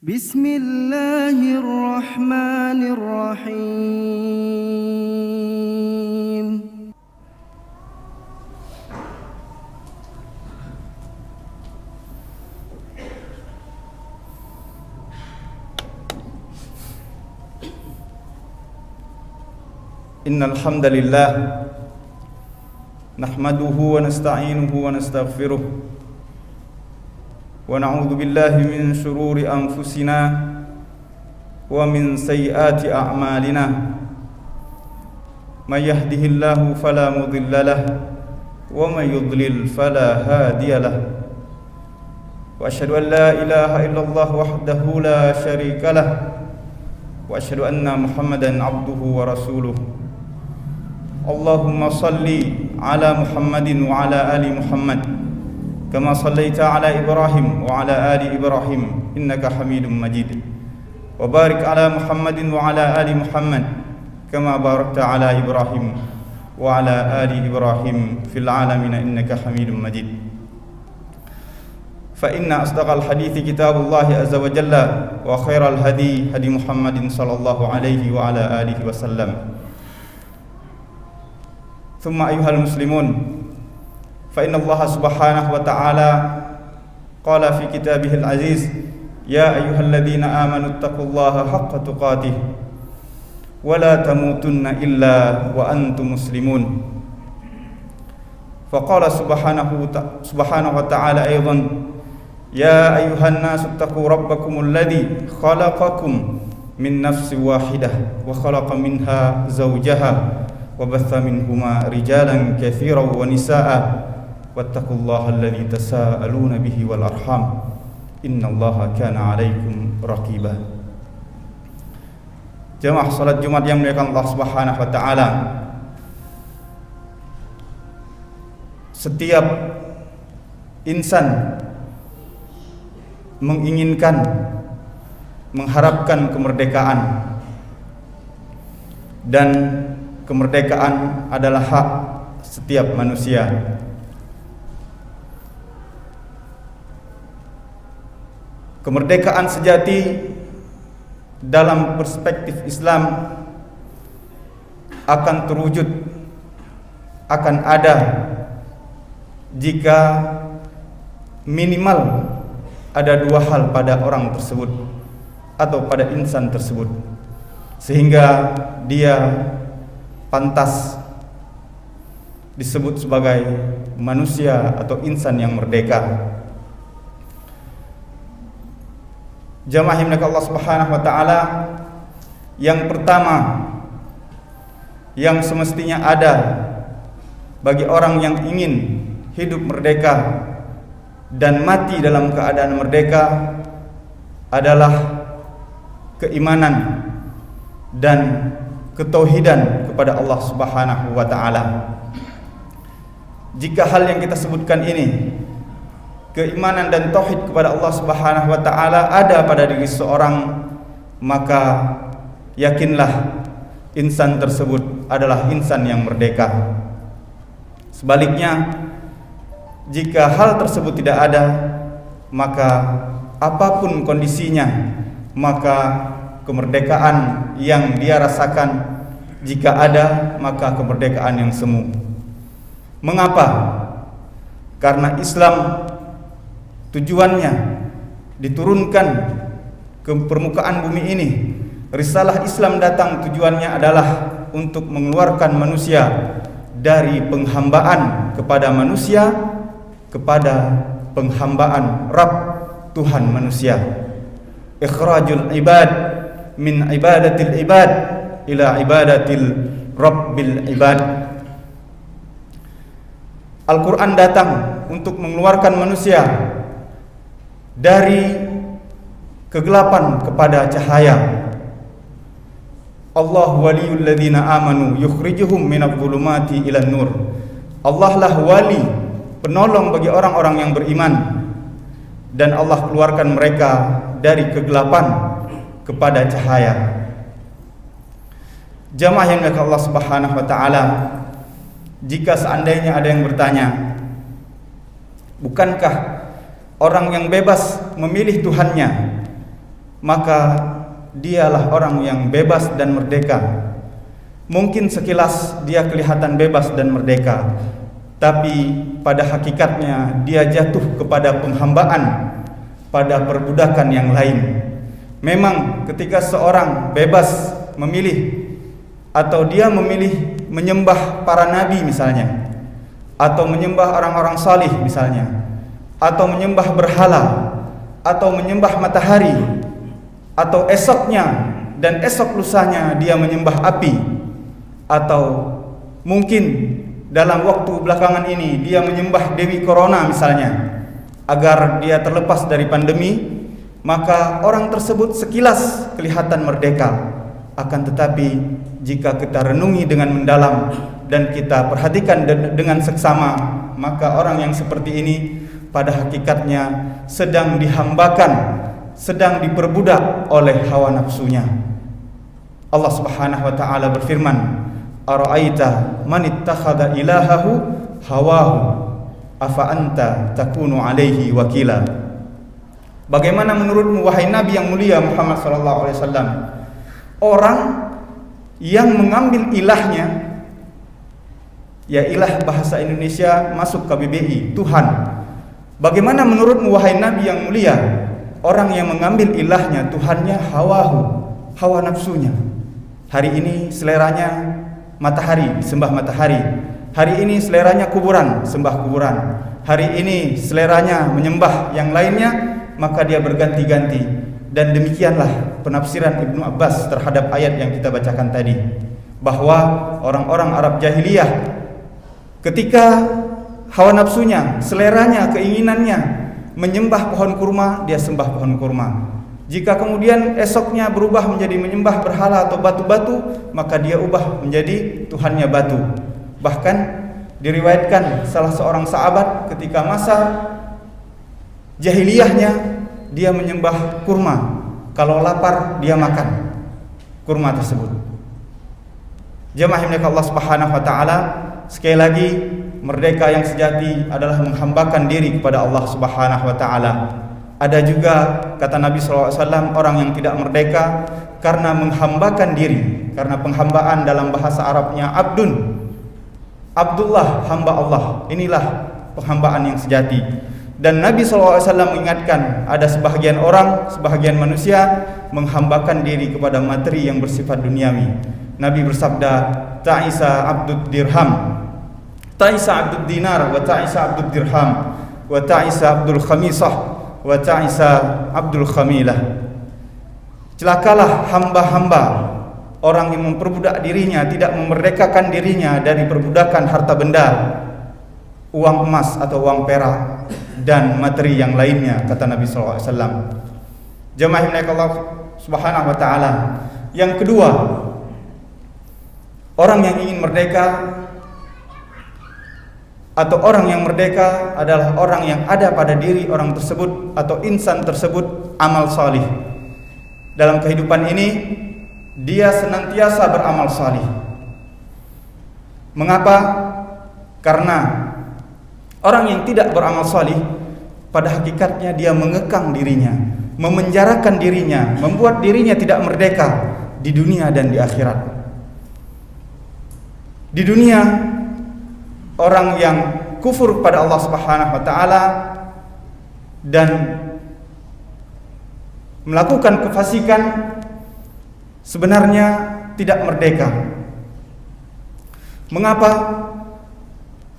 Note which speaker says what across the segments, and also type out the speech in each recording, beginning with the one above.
Speaker 1: بسم الله الرحمن الرحيم
Speaker 2: إن الحمد لله نحمده ونستعينه ونستغفره ونعوذ بالله من شرور أنفسنا ومن سيئات أعمالنا من يهده الله فلا مضل له ومن يضلل فلا هادي له وأشهد أن لا إله إلا الله وحده لا شريك له وأشهد أن محمدا عبده ورسوله اللهم صل على محمد وعلى آل محمد كما صليت على إبراهيم وعلى آل إبراهيم إنك حميد مجيد وبارك على محمد وعلى آل محمد كما باركت على إبراهيم وعلى آل إبراهيم في العالمين إنك حميد مجيد فإن أصدق الحديث كتاب الله عز وجل وخير الهدي هدي محمد صلى الله عليه وعلى آله وسلم ثم أيها المسلمون فإن الله سبحانه وتعالى قال في كتابه العزيز يا أيها الذين آمنوا اتقوا الله حق تقاته ولا تموتن إلا وأنتم مسلمون فقال سبحانه وتعالى أيضا يا أيها الناس اتقوا ربكم الذي خلقكم من نفس واحدة وخلق منها زوجها وبث منهما رجالا كثيرا ونساء واتقوا الله الذي تساءلون به والأرحام إن الله كان عليكم رقيبا. Jemaah salat Jumat yang dimuliakan Allah Subhanahu wa taala. Setiap insan menginginkan, mengharapkan kemerdekaan, dan kemerdekaan adalah hak setiap manusia. Kemerdekaan sejati dalam perspektif Islam akan terwujud, akan ada jika minimal ada dua hal pada orang tersebut atau pada insan tersebut sehingga dia pantas disebut sebagai manusia atau insan yang merdeka. Jamaah yang dimuliakan Allah Subhanahu wa taala, yang pertama yang semestinya ada bagi orang yang ingin hidup merdeka dan mati dalam keadaan merdeka adalah keimanan dan ketauhidan kepada Allah Subhanahu wa taala. Jika hal yang kita sebutkan ini, keimanan dan tauhid kepada Allah Subhanahu wa taala ada pada diri seorang, maka yakinlah insan tersebut adalah insan yang merdeka. Sebaliknya, jika hal tersebut tidak ada, maka apapun kondisinya, maka kemerdekaan yang dia rasakan, jika ada, maka kemerdekaan yang semu. Mengapa? Karena Islam tujuannya diturunkan ke permukaan bumi ini. Risalah Islam datang tujuannya adalah untuk mengeluarkan manusia dari penghambaan kepada manusia kepada penghambaan Rabb, Tuhan manusia. Ikhrajul ibad min ibadatil ibad ila ibadatil Rabbil ibad. Al-Quran datang untuk mengeluarkan manusia dari kegelapan kepada cahaya. Allah waliyul ladzina amanu yukhrijuhum minadh dhulumati ilan nur. Allah lah wali, penolong bagi orang-orang yang beriman, dan Allah keluarkan mereka dari kegelapan kepada cahaya. Jamaah yang dimuliakan Allah Subhanahu wa taala, jika seandainya ada yang bertanya, bukankah orang yang bebas memilih Tuhannya maka dialah orang yang bebas dan merdeka. Mungkin sekilas dia kelihatan bebas dan merdeka, tapi pada hakikatnya dia jatuh kepada penghambaan, pada perbudakan yang lain. Memang ketika seorang bebas memilih, atau dia memilih menyembah para nabi misalnya, atau menyembah orang-orang salih misalnya, atau menyembah berhala, atau menyembah matahari, atau esoknya dan esok lusanya dia menyembah api, atau mungkin dalam waktu belakangan ini dia menyembah Dewi Corona misalnya, agar dia terlepas dari pandemi, maka orang tersebut sekilas kelihatan merdeka. Akan tetapi jika kita renungi dengan mendalam dan kita perhatikan dengan seksama, maka orang yang seperti ini pada hakikatnya sedang dihambakan, sedang diperbudak oleh hawa nafsunya. Allah Subhanahu wa taala berfirman, "Ara'aita man ittakhadha ilahahu hawahu afa anta takunu alaihi wakila." Bagaimana menurutmu wahai Nabi yang mulia Muhammad sallallahu alaihi wasallam, orang yang mengambil ilahnya, ya ilah bahasa Indonesia masuk KBBI, Tuhan. Bagaimana menurutmu wahai Nabi yang mulia, orang yang mengambil ilahnya, Tuhannya hawahu, hawa nafsunya. Hari ini seleranya matahari, sembah matahari. Hari ini seleranya kuburan, sembah kuburan. Hari ini seleranya menyembah yang lainnya, maka dia berganti-ganti. Dan demikianlah penafsiran Ibnu Abbas terhadap ayat yang kita bacakan tadi, bahwa orang-orang Arab jahiliyah ketika hawa nafsunya, seleranya, keinginannya menyembah pohon kurma, dia sembah pohon kurma. Jika kemudian esoknya berubah menjadi menyembah berhala atau batu-batu, maka dia ubah menjadi tuhannya batu. Bahkan diriwayatkan salah seorang sahabat ketika masa jahiliyahnya dia menyembah kurma. Kalau lapar dia makan kurma tersebut. Jemaah yang Allah Subhanahu wa taala, sekali lagi merdeka yang sejati adalah menghambakan diri kepada Allah Subhanahu wa taala. Ada juga kata Nabi SAW, orang yang tidak merdeka karena menghambakan diri, karena penghambaan dalam bahasa Arabnya abdun, Abdullah, hamba Allah. Inilah penghambaan yang sejati. Dan Nabi SAW mengingatkan, ada sebahagian orang, sebahagian manusia menghambakan diri kepada materi yang bersifat duniawi. Nabi bersabda, ta'isa abdud dirham, ta'isa abdud dinar, wa ta'isa abdud dirham, wa ta'isa abdul khamisah, wa ta'isa abdul khamilah. Celakalah hamba-hamba, orang yang memperbudak dirinya, tidak memerdekakan dirinya dari perbudakan harta benda, uang emas atau uang perak dan materi yang lainnya, kata Nabi SAW. Jemaah yang Allah Subhanahu wa taala. Yang kedua, orang yang ingin merdeka atau orang yang merdeka adalah orang yang ada pada diri orang tersebut atau insan tersebut amal salih. Dalam kehidupan ini dia senantiasa beramal salih. Mengapa? Karena orang yang tidak beramal salih pada hakikatnya dia mengekang dirinya, memenjarakan dirinya, membuat dirinya tidak merdeka di dunia dan di akhirat. Di dunia, orang yang kufur pada Allah Subhanahu wa taala dan melakukan kefasikan sebenarnya tidak merdeka. Mengapa?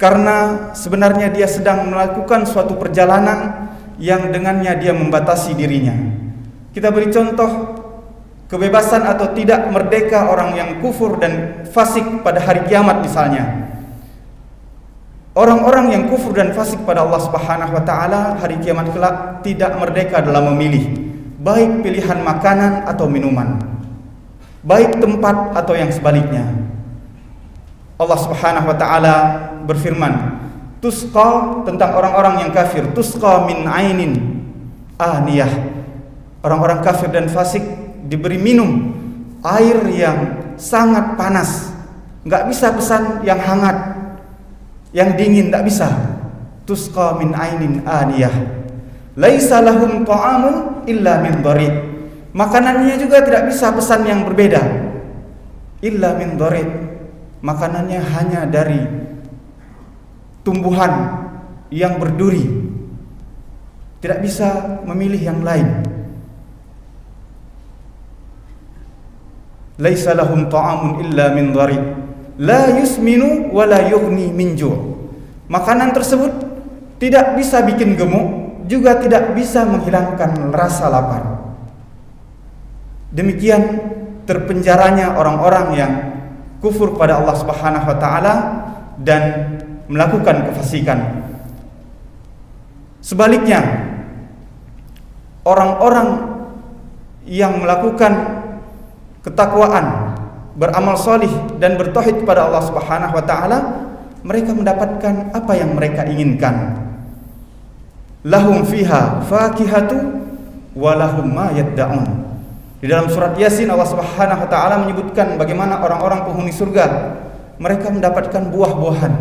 Speaker 2: Karena sebenarnya dia sedang melakukan suatu perjalanan yang dengannya dia membatasi dirinya. Kita beri contoh kebebasan atau tidak merdeka orang yang kufur dan fasik pada hari kiamat misalnya. Orang-orang yang kufur dan fasik pada Allah Subhanahu wa taala hari kiamat kelak tidak merdeka dalam memilih, baik pilihan makanan atau minuman, baik tempat atau yang sebaliknya. Allah Subhanahu wa taala berfirman, tusqa, tentang orang-orang yang kafir, tusqa min ainin aniyah. Orang-orang kafir dan fasik diberi minum air yang sangat panas. Enggak bisa pesan yang hangat, yang dingin, enggak bisa. Tusqa min ainin aniyah. Laisa lahum ta'amun illa min dharid. Makanannya juga tidak bisa pesan yang berbeda. Illa min dharid. Makanannya hanya dari tumbuhan yang berduri. Tidak bisa memilih yang lain. Laisa lahum ta'amun illa min dharid. La yusminu wa la yughni min ju'. Makanan tersebut tidak bisa bikin gemuk, juga tidak bisa menghilangkan rasa lapar. Demikian terpenjaranya orang-orang yang kufur pada Allah Subhanahu wa taala dan melakukan kefasikan. Sebaliknya, orang-orang yang melakukan ketakwaan, beramal solih dan bertauhid kepada Allah Subhanahu wa taala, mereka mendapatkan apa yang mereka inginkan. Lahum fiha fakihatu wa lahum ma yadda'un. Di dalam surat Yasin Allah Subhanahu wa taala menyebutkan bagaimana orang-orang penghuni surga mereka mendapatkan buah-buahan.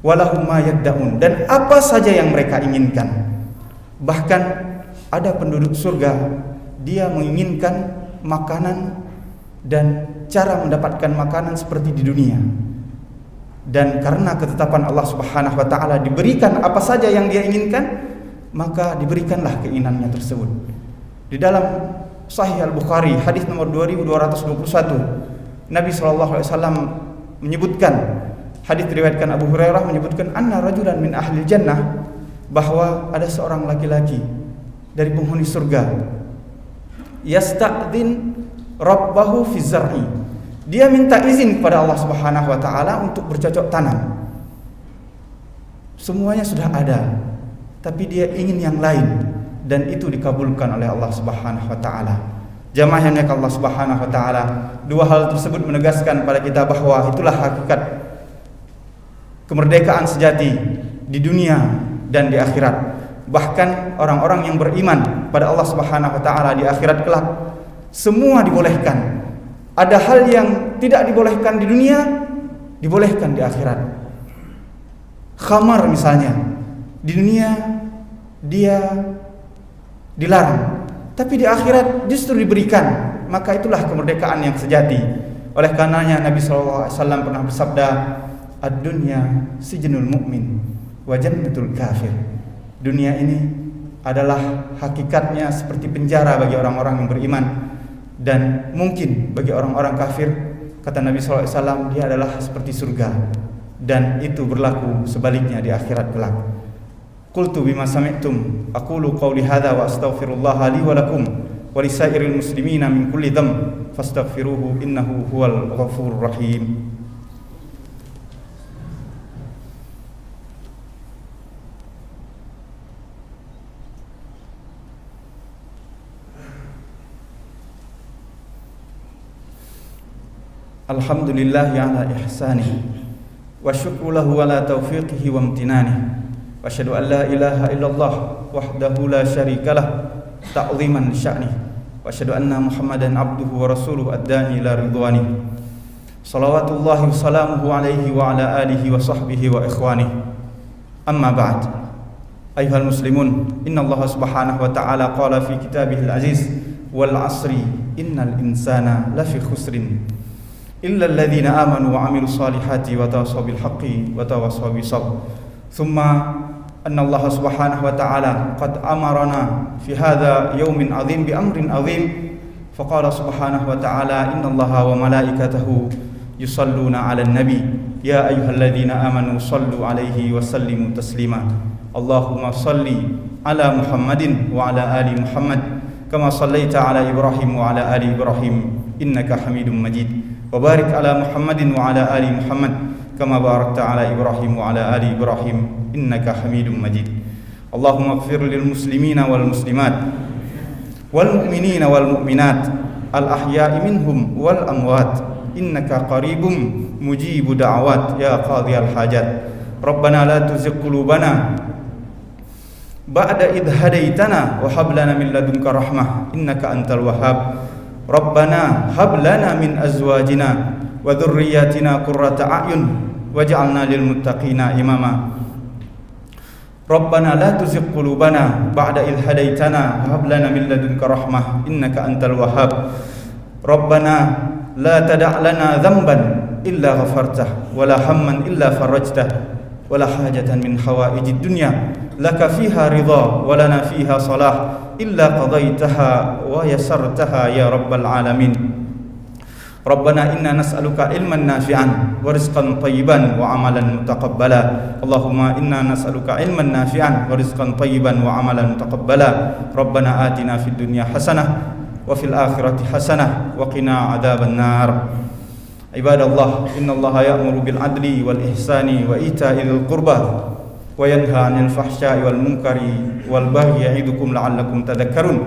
Speaker 2: Walahum ma yadda'un, dan apa saja yang mereka inginkan. Bahkan ada penduduk surga dia menginginkan makanan dan cara mendapatkan makanan seperti di dunia. Dan karena ketetapan Allah Subhanahu wa taala diberikan apa saja yang dia inginkan, maka diberikanlah keinginannya tersebut. Di dalam Sahih Al-Bukhari hadis nomor 2221, Nabi sallallahu alaihi wasallam menyebutkan, hadis diriwayatkan Abu Hurairah menyebutkan anna rajulan min ahli jannah, bahwa ada seorang laki-laki dari penghuni surga yasta'dzin rabbahu fi zar'i. Dia minta izin kepada Allah Subhanahu wa taala untuk bercocok tanam. Semuanya sudah ada, tapi dia ingin yang lain, dan itu dikabulkan oleh Allah Subhanahu wa taala. Jamaah yang dimuliakan Allah Subhanahu wa taala, dua hal tersebut menegaskan pada kita bahwa itulah hakikat kemerdekaan sejati di dunia dan di akhirat. Bahkan orang-orang yang beriman pada Allah Subhanahu wa taala di akhirat kelak, semua dibolehkan. Ada hal yang tidak dibolehkan di dunia, dibolehkan di akhirat. Khamar misalnya, di dunia dia dilarang, tapi di akhirat justru diberikan. Maka itulah kemerdekaan yang sejati. Oleh karenanya Nabi SAW pernah bersabda, ad-dunya sijnul mu'min wa jannatul kafir. Dunia ini adalah hakikatnya seperti penjara bagi orang-orang yang beriman, dan mungkin bagi orang-orang kafir, kata Nabi SAW, dia adalah seperti surga. Dan itu berlaku sebaliknya di akhirat kelak. Qultu bima sami'tum aqulu qawli hadza wa astaghfirullaha li wa lakum wa lisairil muslimina min kulli dhanb fastaghfiruhu innahu huwal ghafurur rahim. Alhamdulillah ala ihsanih wa syukru lahu ala taufiqihi wa amtinanih wa asyhadu an la ilaha illallah wahdahu la syarikalah ta'ziman sya'nih wa asyhadu anna Muhammadan abduhu wa rasuluhu ad-dani ila ridwanih salawatullahi wa salamuhu alaihi wa ala alihi wa sahbihi wa ikhwanih. Amma ba'd. Ayuhal muslimun, inna Allah subhanahu wa ta'ala qala fi kitabihil aziz wal asri innal insana lafi khusrin illa alladhina amanu wa amilu salihati wa tawasaw bil haqqi wa tawasaw bis sabr. Thumma anna Allah subhanahu wa ta'ala qad amarana fi hadha yawmin azim bi amrin azim. Faqala subhanahu wa ta'ala inna Allaha wa malaikatahu yusalluna 'alan nabi ya ayyuhalladhina amanu sallu 'alaihi wa sallimu taslima. Allahumma salli 'ala Muhammadin wa 'ala ali Muhammad kama sallaita 'ala Ibrahim wa 'ala ali Ibrahim innaka Hamidum Majid. Wabarik ala Muhammadin wa ala ali Muhammad kama barakta ala Ibrahim wa ala ali Ibrahim innaka Hamidum Majid. Allahumma ighfir lil muslimina wal muslimat wal mu'minina wal mu'minat al ahya'i minhum wal amwat innaka qaribum mujibu da'awat ya qadhiyal hajat. Rabbana la tuzigh qulubana ba'da idh hadaitana wa hab lana min ladunka rahmah innaka antal wahhab. Rabbana hab lana min azwajina wa dhurriyyatina qurrata a'yun waj'alna lil muttaqina imama. Rabbana la tuzigh qulubana ba'da idh hadaitana wa hab lana min ladunka rahmah innaka antal wahhab. Rabbana la tada' lana dhanban illa ghafartah wa la hamman illa farajtah wa la hajatan min hawaijid dunya laka fiha ridha wa lana fiha salah illa qadaitaha wa yasartaha ya rabbal alamin. Rabbana inna nas'aluka ilman nafi'an wa rizqan thayyiban wa amalan mutaqabbala. Allahumma inna nas'aluka ilman nafi'an wa rizqan thayyiban wa amalan mutaqabbala. Rabbana atina fid dunya hasanah wa fil akhirati hasanah wa qina adzaban nar. Ibadallah, innallaha ya'muru bil adli wal ihsani wa ita'i dzil qurba wa yanha 'anil fahsya'i wal munkari wal baghi ya'idukum la'allakum tadhakkarun.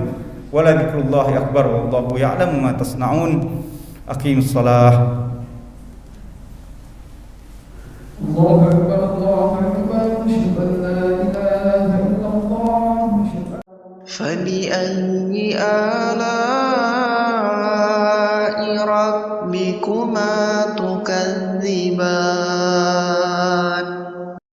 Speaker 2: Wa la dzikrullahi akbar wallahu ya'lamu ma tasna'un. Aqimus salah.
Speaker 3: Allahu akbar, Allahu akbar, asyhadu an la ilaha illallah.
Speaker 1: فبأي آلاء ربكما تكذبان